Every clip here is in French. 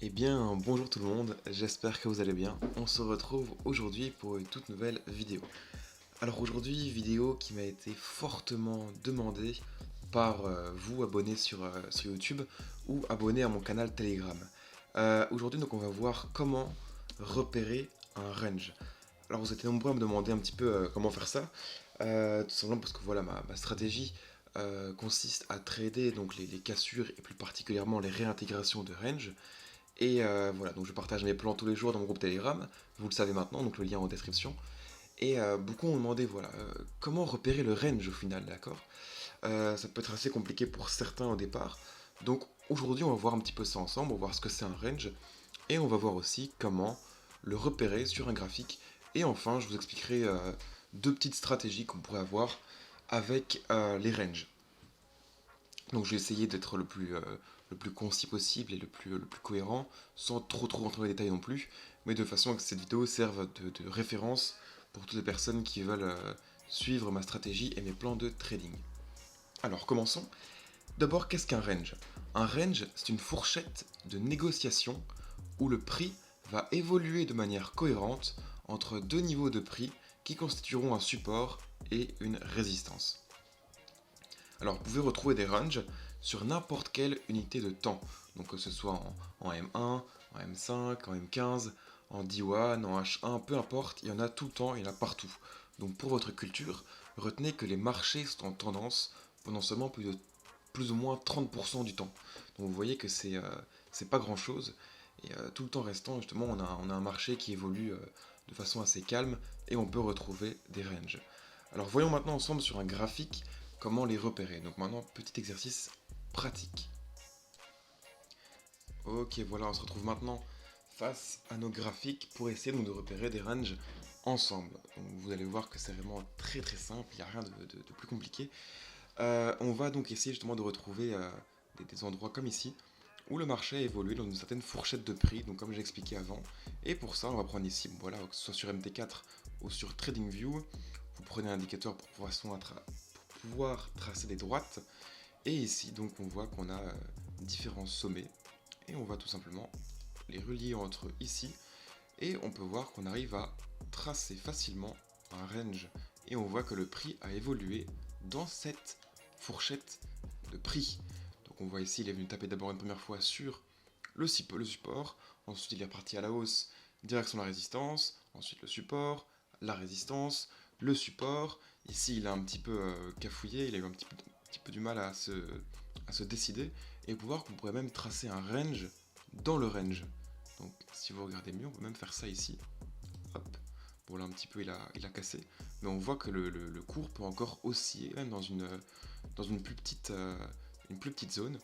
Eh bien, bonjour tout le monde, j'espère que vous allez bien. On se retrouve aujourd'hui pour une toute nouvelle vidéo. Alors aujourd'hui, vidéo qui m'a été fortement demandée par vous abonnés sur YouTube ou abonnés à mon canal Telegram. Aujourd'hui, donc on va voir comment repérer un range. Alors vous êtes nombreux à me demander un petit peu comment faire ça. Tout simplement parce que voilà, ma stratégie consiste à trader donc les cassures et plus particulièrement les réintégrations de range. Et voilà, donc je partage mes plans tous les jours dans mon groupe Telegram, vous le savez maintenant, donc le lien en description. Et beaucoup m'ont demandé, voilà, comment repérer le range au final, d'accord. Ça peut être assez compliqué pour certains au départ. Donc aujourd'hui, on va voir un petit peu ça ensemble, on va voir ce que c'est un range, et on va voir aussi comment le repérer sur un graphique. Et enfin, je vous expliquerai deux petites stratégies qu'on pourrait avoir avec les ranges. Donc je vais essayer d'être le plus concis possible et le plus cohérent, sans trop rentrer dans les détails non plus, mais de façon à que cette vidéo serve de référence pour toutes les personnes qui veulent suivre ma stratégie et mes plans de trading. Alors commençons. D'abord, qu'est-ce qu'un range? Un range, c'est une fourchette de négociation où le prix va évoluer de manière cohérente entre deux niveaux de prix qui constitueront un support et une résistance. Alors vous pouvez retrouver des ranges sur n'importe quelle unité de temps, donc que ce soit en M1, en M5, en M15, en D1, en H1, peu importe, il y en a tout le temps, il y en a partout. Donc pour votre culture, retenez que les marchés sont en tendance pendant seulement plus ou moins 30% du temps. Donc vous voyez que c'est pas grand chose, et tout le temps restant, justement, on a un marché qui évolue de façon assez calme, et on peut retrouver des ranges. Alors voyons maintenant ensemble sur un graphique comment les repérer. Donc maintenant, petit exercice pratique. Ok, voilà, on se retrouve maintenant face à nos graphiques pour essayer donc, de repérer des ranges ensemble. Donc, vous allez voir que c'est vraiment très simple, il n'y a rien de plus compliqué. On va donc essayer justement de retrouver des endroits comme ici, où le marché a évolué dans une certaine fourchette de prix, donc comme j'ai expliqué avant. Et pour ça, on va prendre ici, voilà, que ce soit sur MT4 ou sur TradingView, vous prenez un indicateur pour pouvoir tracer des droites. Et ici, donc, on voit qu'on a différents sommets. Et on va tout simplement les relier entre eux ici. Et on peut voir qu'on arrive à tracer facilement un range. Et on voit que le prix a évolué dans cette fourchette de prix. Donc on voit ici, il est venu taper d'abord une première fois sur le support. Ensuite, il est reparti à la hausse, direction la résistance. Ensuite, le support, la résistance, le support. Ici, il a un petit peu cafouillé, il a eu un petit peu du mal à se décider. Et pour voir qu'on pourrait même tracer un range dans le range. Donc, si vous regardez mieux, on peut même faire ça ici. Hop. Bon, là, un petit peu, il a cassé. Mais on voit que le cours peut encore osciller, même dans une plus petite zone.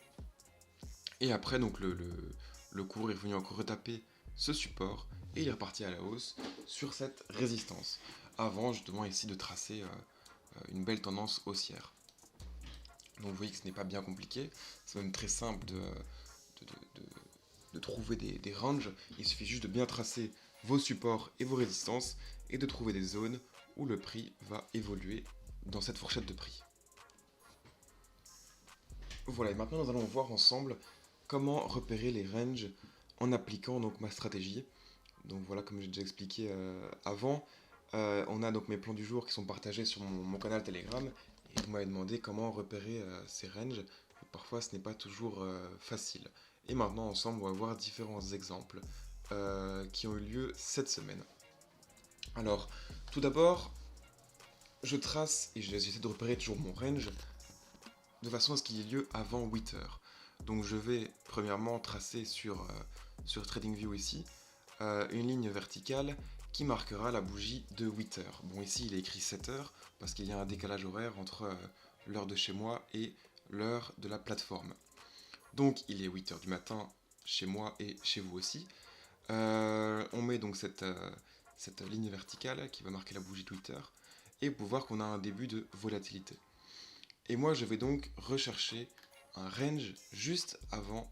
Et après, donc, le cours est venu encore retaper ce support. Et il est reparti à la hausse sur cette résistance. Avant, justement, ici, de tracer une belle tendance haussière. Donc, vous voyez que ce n'est pas bien compliqué. C'est même très simple de trouver des ranges. Il suffit juste de bien tracer vos supports et vos résistances et de trouver des zones où le prix va évoluer dans cette fourchette de prix. Voilà, et maintenant nous allons voir ensemble comment repérer les ranges en appliquant donc ma stratégie. Donc voilà, comme j'ai déjà expliqué avant, on a donc mes plans du jour qui sont partagés sur mon canal Telegram et vous m'avez demandé comment repérer ces ranges. Parfois ce n'est pas toujours facile. Et maintenant ensemble on va voir différents exemples qui ont eu lieu cette semaine. Alors tout d'abord, je trace et j'essaie de repérer toujours mon range de façon à ce qu'il y ait lieu avant 8 heures. Donc je vais premièrement tracer sur TradingView ici une ligne verticale qui marquera la bougie de 8 heures. Bon, ici il est écrit 7 heures parce qu'il y a un décalage horaire entre l'heure de chez moi et l'heure de la plateforme. Donc il est 8 heures du matin chez moi et chez vous aussi. On met donc cette ligne verticale qui va marquer la bougie de 8 heures et pour voir qu'on a un début de volatilité. Et moi je vais donc rechercher un range juste avant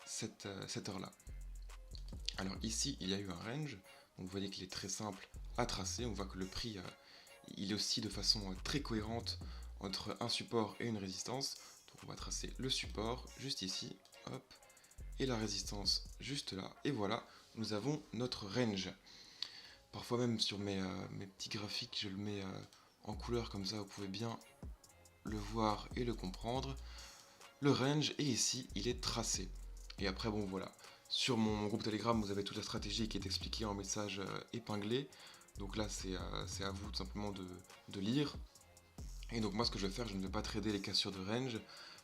cette heure-là. Alors ici, il y a eu un range, donc vous voyez qu'il est très simple à tracer, on voit que le prix, il est aussi de façon très cohérente entre un support et une résistance. Donc on va tracer le support juste ici, hop, et la résistance juste là. Et voilà, nous avons notre range. Parfois même sur mes petits graphiques, je le mets en couleur comme ça, vous pouvez bien le voir et le comprendre. Le range, et ici, il est tracé. Et après, bon voilà, sur mon groupe Telegram, vous avez toute la stratégie qui est expliquée en message épinglé. Donc là, c'est à vous tout simplement de lire. Et donc moi, ce que je vais faire, je ne vais pas trader les cassures de range,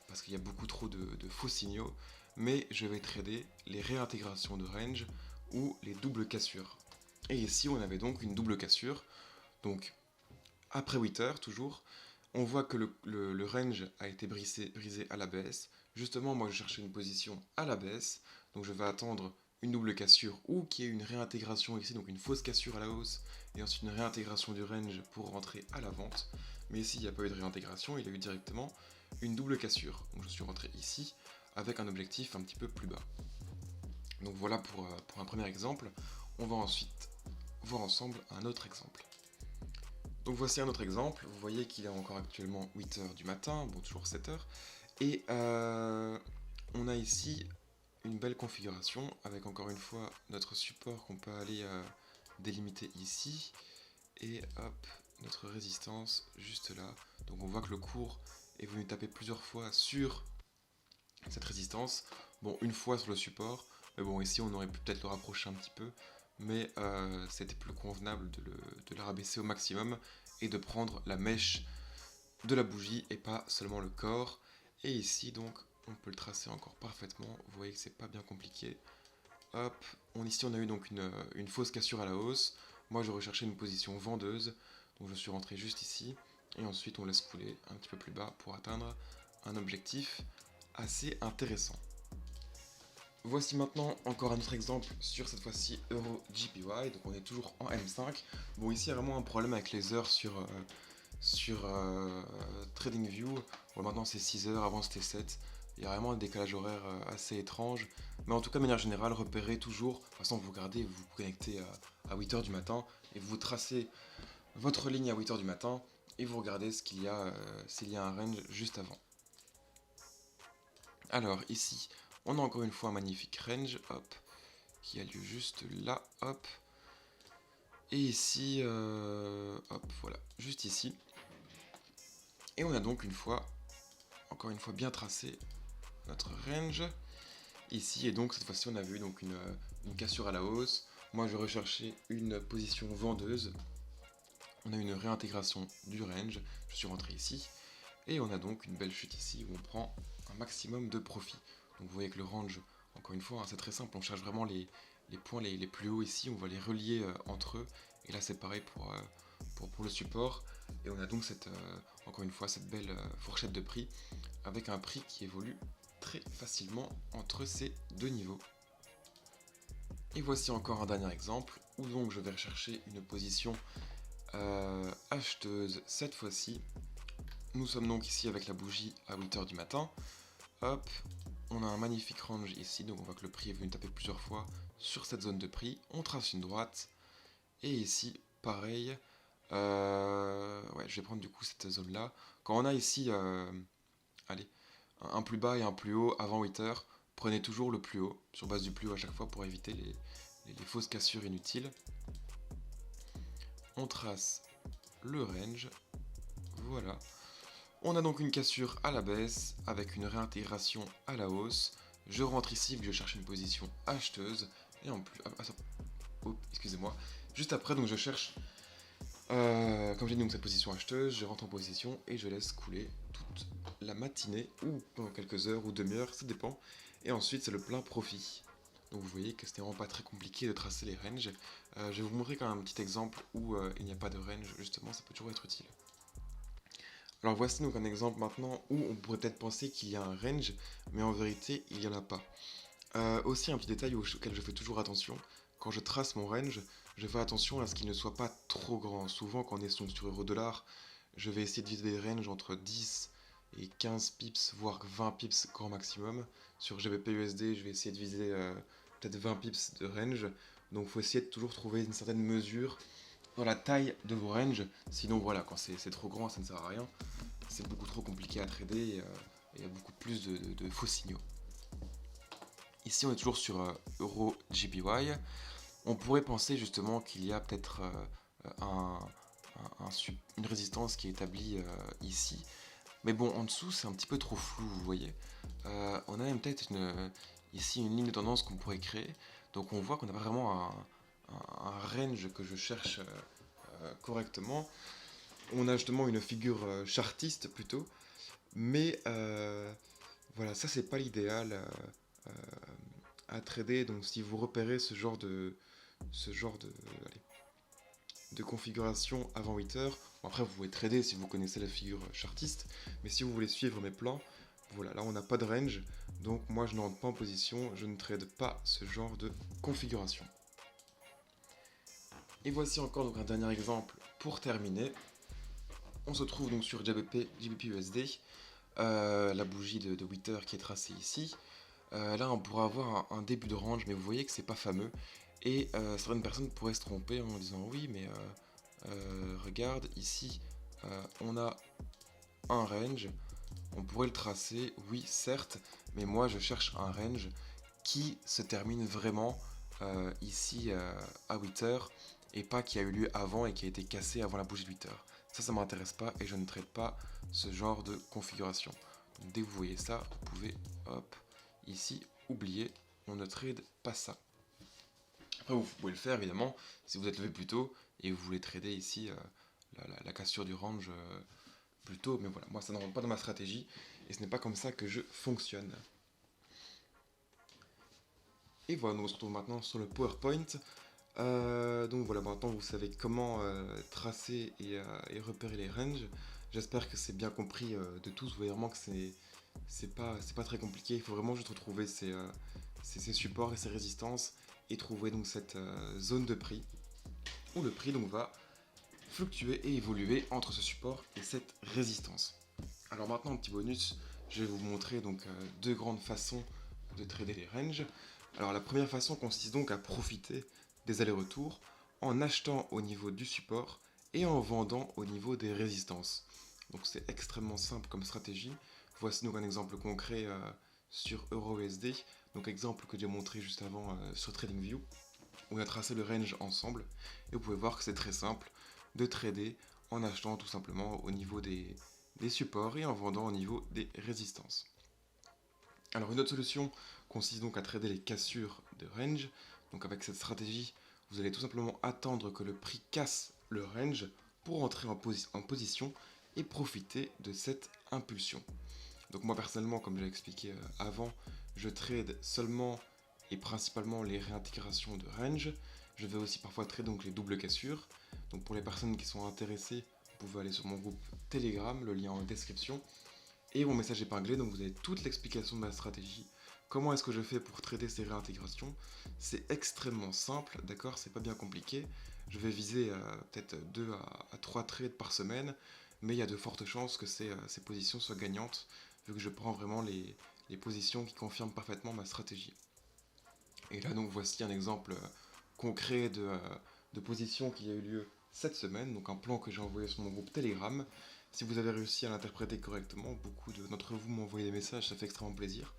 parce qu'il y a beaucoup trop de faux signaux, mais je vais trader les réintégrations de range ou les doubles cassures. Et ici, on avait donc une double cassure. Donc, après 8 heures, toujours, on voit que le range a été brisé à la baisse. Justement, moi, je cherchais une position à la baisse. Donc, je vais attendre une double cassure ou qu'il y ait une réintégration ici, donc une fausse cassure à la hausse, et ensuite une réintégration du range pour rentrer à la vente. Mais ici, il n'y a pas eu de réintégration, il y a eu directement une double cassure. Donc, je suis rentré ici avec un objectif un petit peu plus bas. Donc, voilà pour un premier exemple. On va ensuite voir ensemble un autre exemple. Donc voici un autre exemple, vous voyez qu'il est encore actuellement 8h du matin, bon toujours 7h, et on a ici une belle configuration avec encore une fois notre support qu'on peut aller délimiter ici, et hop, notre résistance juste là. Donc on voit que le cours est venu taper plusieurs fois sur cette résistance, bon une fois sur le support, mais bon ici on aurait pu peut-être le rapprocher un petit peu, mais c'était plus convenable de le rabaisser au maximum et de prendre la mèche de la bougie et pas seulement le corps. Et ici donc on peut le tracer encore parfaitement, vous voyez que c'est pas bien compliqué. Hop, ici on a eu donc une fausse cassure à la hausse, moi je recherchais une position vendeuse, donc je suis rentré juste ici, et ensuite on laisse couler un petit peu plus bas pour atteindre un objectif assez intéressant. Voici maintenant encore un autre exemple sur cette fois-ci Euro JPY, donc on est toujours en M5. Bon ici il y a vraiment un problème avec les heures sur TradingView. Bon maintenant c'est 6 heures, avant c'était 7. Il y a vraiment un décalage horaire assez étrange. Mais en tout cas de manière générale, repérez toujours, de toute façon vous regardez, vous vous connectez à 8h du matin et vous tracez votre ligne à 8h du matin et vous regardez ce qu'il y a, s'il y a un range juste avant. Alors ici, on a encore une fois un magnifique range, hop, qui a lieu juste là, hop. Et ici, hop, voilà, juste ici. Et on a donc encore une fois bien tracé notre range. Ici, et donc cette fois-ci, on avait eu donc une cassure à la hausse. Moi, je recherchais une position vendeuse. On a eu une réintégration du range. Je suis rentré ici. Et on a donc une belle chute ici où on prend un maximum de profit. Donc vous voyez que le range, encore une fois, hein, c'est très simple, on cherche vraiment les points les plus hauts ici, on va les relier entre eux. Et là c'est pareil pour le support. Et on a donc encore une fois cette belle fourchette de prix avec un prix qui évolue très facilement entre ces deux niveaux. Et voici encore un dernier exemple où donc je vais rechercher une position acheteuse cette fois-ci. Nous sommes donc ici avec la bougie à 8h du matin. Hop, on a un magnifique range ici, donc on voit que le prix est venu taper plusieurs fois sur cette zone de prix. On trace une droite. Et ici, pareil. Ouais, je vais prendre du coup cette zone-là. Quand on a ici, allez, un plus bas et un plus haut avant 8h, prenez toujours le plus haut, sur base du plus haut à chaque fois pour éviter les fausses cassures inutiles. On trace le range. Voilà. On a donc une cassure à la baisse avec une réintégration à la hausse. Je rentre ici vu que je cherche une position acheteuse. Et en plus... excusez-moi. Juste après, donc je cherche... comme j'ai dit, donc cette position acheteuse, je rentre en position et je laisse couler toute la matinée ou pendant quelques heures ou demi-heures, ça dépend. Et ensuite, c'est le plein profit. Donc vous voyez que c'était vraiment pas très compliqué de tracer les ranges. Je vais vous montrer quand même un petit exemple où il n'y a pas de range, justement, ça peut toujours être utile. Alors voici donc un exemple maintenant où on pourrait peut-être penser qu'il y a un range, mais en vérité il n'y en a pas. Aussi un petit détail auquel je fais toujours attention, quand je trace mon range, je fais attention à ce qu'il ne soit pas trop grand. Souvent quand on est sur euro-dollar, je vais essayer de viser des ranges entre 10 et 15 pips, voire 20 pips grand maximum. Sur GBP/USD, je vais essayer de viser peut-être 20 pips de range. Donc il faut essayer de toujours trouver une certaine mesure dans la taille de vos ranges, sinon voilà, quand c'est trop grand ça ne sert à rien, c'est beaucoup trop compliqué à trader et il y a beaucoup plus de faux signaux. Ici on est toujours sur Euro JPY. On pourrait penser justement qu'il y a peut-être une résistance qui est établie ici. Mais bon, en dessous c'est un petit peu trop flou, vous voyez. On a même peut-être ici une ligne de tendance qu'on pourrait créer. Donc on voit qu'on a vraiment un range que je cherche correctement. On a justement une figure chartiste plutôt. Mais voilà, ça c'est pas l'idéal à trader. Donc si vous repérez ce genre de allez, de configuration avant 8 heures, bon, après vous pouvez trader si vous connaissez la figure chartiste, mais si vous voulez suivre mes plans, voilà, là on n'a pas de range, donc moi je ne rentre pas en position, je ne trade pas ce genre de configuration. Et voici encore donc un dernier exemple pour terminer. On se trouve donc sur GBP-USD, la bougie de 8 heures qui est tracée ici. Là on pourra avoir un début de range, mais vous voyez que c'est pas fameux. Et certaines personnes pourraient se tromper en disant oui, mais regarde ici, on a un range, on pourrait le tracer, oui certes, mais moi je cherche un range qui se termine vraiment ici à 8 heures et pas qui a eu lieu avant et qui a été cassé avant la bougie de 8 heures. Ça m'intéresse pas et je ne traite pas ce genre de configuration. Donc, dès que vous voyez ça, vous pouvez, hop, ici, oublier, on ne trade pas ça. Après, vous pouvez le faire évidemment si vous êtes levé plus tôt et vous voulez trader ici la cassure du range plus tôt, mais voilà, moi ça ne rentre pas dans ma stratégie et ce n'est pas comme ça que je fonctionne. Et voilà, nous on se retrouve maintenant sur le PowerPoint. Donc voilà, maintenant vous savez comment tracer et repérer les ranges. J'espère que c'est bien compris de tous. Vous voyez vraiment que c'est pas très compliqué. Il faut vraiment juste retrouver ces supports et ces résistances et trouver donc cette zone de prix où le prix donc va fluctuer et évoluer entre ce support et cette résistance. Alors maintenant, un petit bonus, je vais vous montrer donc deux grandes façons de trader les ranges. Alors la première façon consiste donc à profiter des allers-retours en achetant au niveau du support et en vendant au niveau des résistances. Donc c'est extrêmement simple comme stratégie. Voici donc un exemple concret sur EURUSD, donc exemple que j'ai montré juste avant sur TradingView. On a tracé le range ensemble et vous pouvez voir que c'est très simple de trader en achetant tout simplement au niveau des supports et en vendant au niveau des résistances. Alors une autre solution consiste donc à trader les cassures de range. Donc avec cette stratégie, vous allez tout simplement attendre que le prix casse le range pour entrer en position et profiter de cette impulsion. Donc moi personnellement, comme je l'ai expliqué avant, je trade seulement et principalement les réintégrations de range. Je vais aussi parfois trader donc les doubles cassures. Donc pour les personnes qui sont intéressées, vous pouvez aller sur mon groupe Telegram, le lien en description. Et mon message épinglé, donc vous avez toute l'explication de ma stratégie. Comment est-ce que je fais pour trader ces réintégrations? C'est extrêmement simple, d'accord? C'est pas bien compliqué. Je vais viser peut-être 2 à 3 trades par semaine, mais il y a de fortes chances que ces positions soient gagnantes, vu que je prends vraiment les positions qui confirment parfaitement ma stratégie. Et là donc voici un exemple concret de position qui a eu lieu cette semaine, donc un plan que j'ai envoyé sur mon groupe Telegram. Si vous avez réussi à l'interpréter correctement, beaucoup d'entre vous m'ont envoyé des messages, ça fait extrêmement plaisir,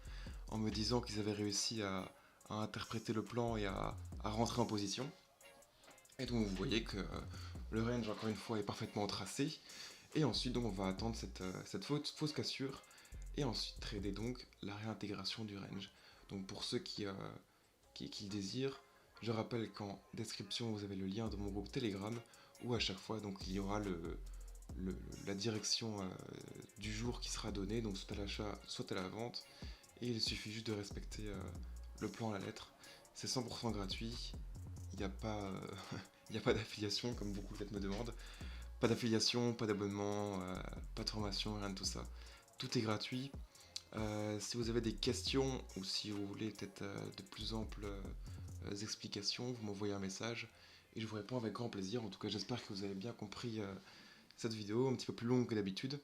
en me disant qu'ils avaient réussi à interpréter le plan et à rentrer en position. Et donc vous voyez que le range, encore une fois, est parfaitement tracé. Et ensuite, donc, on va attendre cette fausse cassure et ensuite trader donc la réintégration du range. Donc pour ceux qui le désirent, je rappelle qu'en description vous avez le lien de mon groupe Telegram où à chaque fois donc il y aura la direction du jour qui sera donnée, donc soit à l'achat, soit à la vente, et il suffit juste de respecter le plan à la lettre. C'est 100% gratuit, il n'y a pas, il n'y a pas d'affiliation comme beaucoup peut-être me demandent. Pas d'affiliation, pas d'abonnement, pas de formation, rien de tout ça. Tout est gratuit. Si vous avez des questions ou si vous voulez peut-être de plus amples explications, vous m'envoyez un message et je vous réponds avec grand plaisir. En tout cas, j'espère que vous avez bien compris cette vidéo, un petit peu plus longue que d'habitude,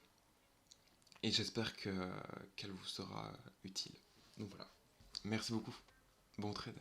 et j'espère qu'elle vous sera utile. Donc voilà, merci beaucoup, bon trade.